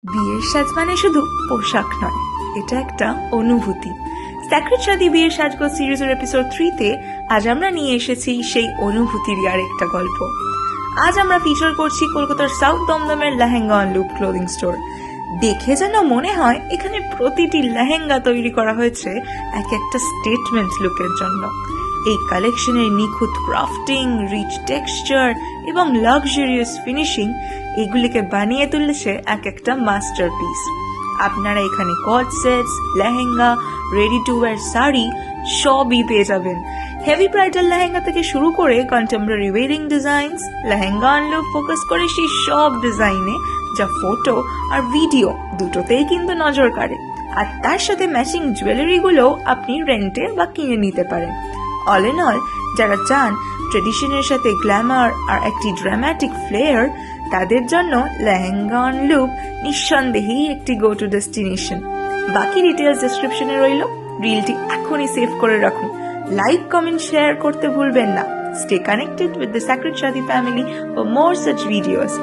বিয়ের সাজ মানে শুধু পোশাক নয়, এটা একটা অনুভূতি। স্যাক্রেড শাদি বিয়ের সাজগোজ সিরিজের এপিসোড 3-তে আজ আমরা নিয়ে এসেছি সেই অনুভূতিরই আর একটা গল্প। আজ আমরা ফিচার করছি কলকাতার সাউথ দমদমের lehenga on loop clothing store. দেখে যেন মনে হয় এখানে প্রতিটি লেহেঙ্গা তৈরি করা হয়েছে এক একটা স্টেটমেন্ট লুকের জন্য। এই কালেকশনের নিখুঁত ক্রাফটিং, রিচ টেক্সচার এবং লাক্সারিয়াস ফিনিশিং এগুলিকে বানিয়ে তুলেছে এক একটা মাস্টারপিস। আপনারা এখানে co-ord sets, lehenga, ready to wear sari সবই পেয়ে যাবেন। হেভি ব্রাইডাল লেহেঙ্গা থেকে শুরু করে contemporary wedding designs, lehenga on loop focus করে সেই সব ডিজাইনে যা ফটো আর ভিডিও দুটোতেই কিন্তু নজর কাড়ে। আর তার সাথে ম্যাচিং জুয়েলারিগুলো আপনি রেন্টে বা কিনে নিতে পারেন। অল ইন অল, যারা চান ট্রেডিশনের সাথে গ্ল্যামার আর একটি ড্রামাটিক ফ্লেয়ার, তাদের জন্য লেহেঙ্গা অন লুপ নিঃসন্দেহেই একটি গো টু ডেস্টিনেশন। বাকি ডিটেলস ডেসক্রিপশনে রইল। রিলটি এখনই সেভ করে রাখুন। লাইক, কমেন্ট, শেয়ার করতে ভুলবেন না। Stay connected with the Sacred Shadi family for more such videos.